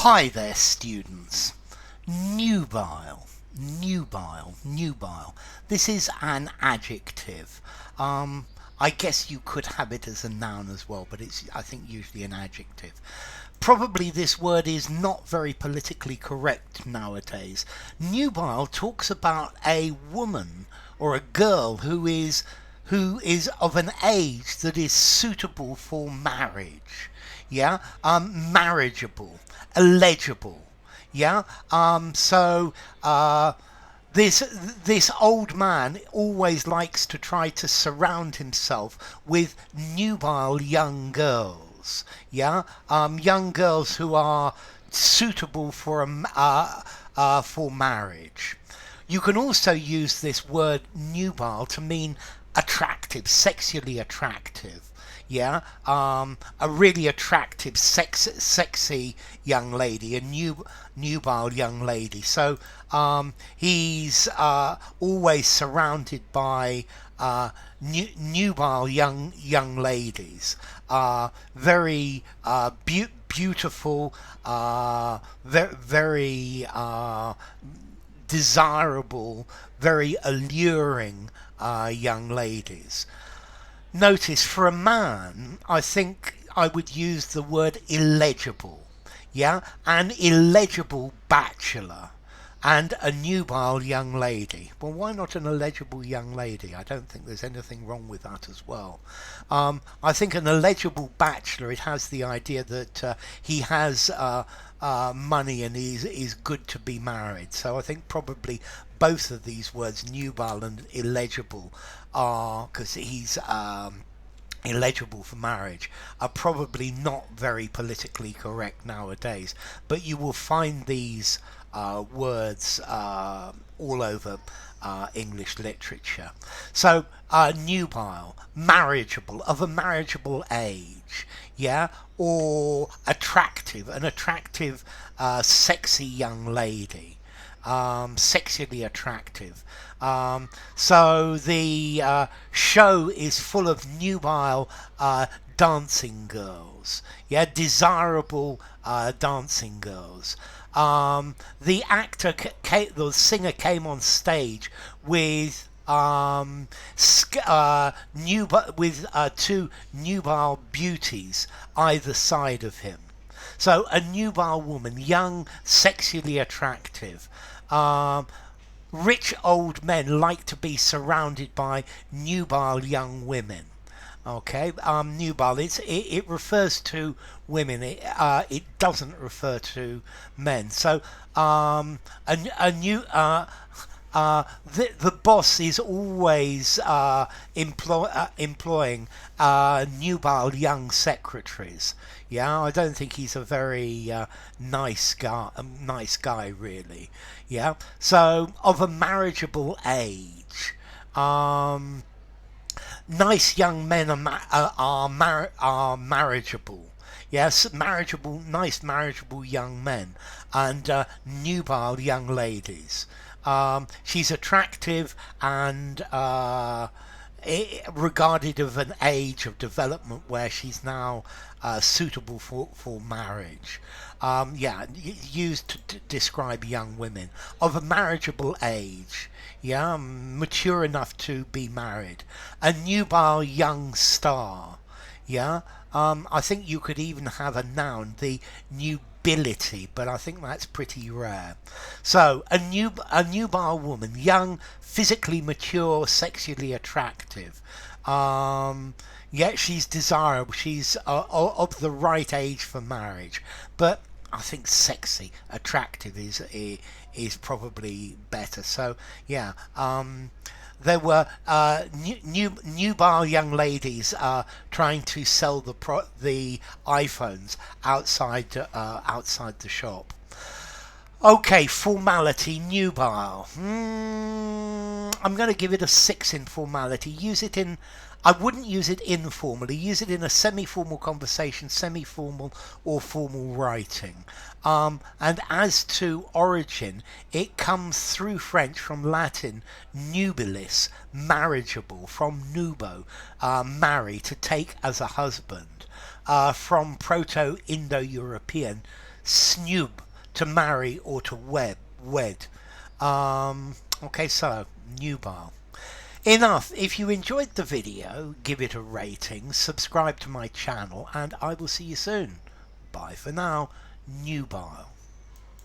Hi there, students. Nubile, nubile. This is an adjective. I guess you could have it as a noun as well, but it's, I think, usually an adjective. Probably this word is not very politically correct nowadays. Nubile talks about a woman or a girl who is of an age that is suitable for marriage. Yeah, marriageable, eligible. Yeah, so this this old man always likes to try to surround himself with nubile young girls. Yeah, young girls who are suitable for marriage. You can also use this word nubile to mean attractive, sexually attractive. Yeah, a really attractive, sexy young lady, a nubile young lady. So he's always surrounded by nubile young ladies, very beautiful, very desirable, very alluring young ladies. Notice for a man, I think I would use the word illegible. Yeah, an illegible bachelor and a nubile young lady. Well, why not an illegible young lady? I don't think there's anything wrong with that as well. I think an illegible bachelor, it has the idea that he has money and is good to be married. So I think probably both of these words, nubile and illegible, are, because he's illegible for marriage, are probably not very politically correct nowadays. But you will find these words all over English literature. So nubile, marriageable, of a marriageable age, yeah, or attractive, an attractive, sexy young lady, sexually attractive. So the show is full of nubile dancing girls, yeah, desirable dancing girls. The singer came on stage with two nubile beauties either side of him. So a nubile woman, young, sexually attractive. Rich old men like to be surrounded by nubile young women. Okay, nubile. It refers to women. It doesn't refer to men. So a new the boss is always employing nubile young secretaries. Yeah, I don't think he's a very nice guy really. Yeah, so of a marriageable age. Nice young men are marriageable. Yes, nice marriageable young men, and nubile young ladies. She's attractive and regarded of an age of development where she's now suitable for marriage. Used to describe young women of a marriageable age. Yeah, mature enough to be married. A nubile young star. Yeah, I think you could even have a noun, the nubility, but I think that's pretty rare. So a nubile woman, young, physically mature, sexually attractive. Yeah, she's desirable. She's of the right age for marriage, but I think sexy, attractive is probably better. So yeah, there were nubile young ladies trying to sell the iPhones outside the shop. Okay, formality, nubile. I'm going to give it a 6 in formality. I wouldn't use it informally. Use it in a semi-formal conversation, semi-formal or formal writing. And as to origin, it comes through French from Latin nubilis, marriageable, from nubo, marry, to take as a husband. From Proto-Indo-European snub, to marry or to wed. Okay, so nubile. Enough. If you enjoyed the video, give it a rating, subscribe to my channel, and I will see you soon. Bye for now. Nubile.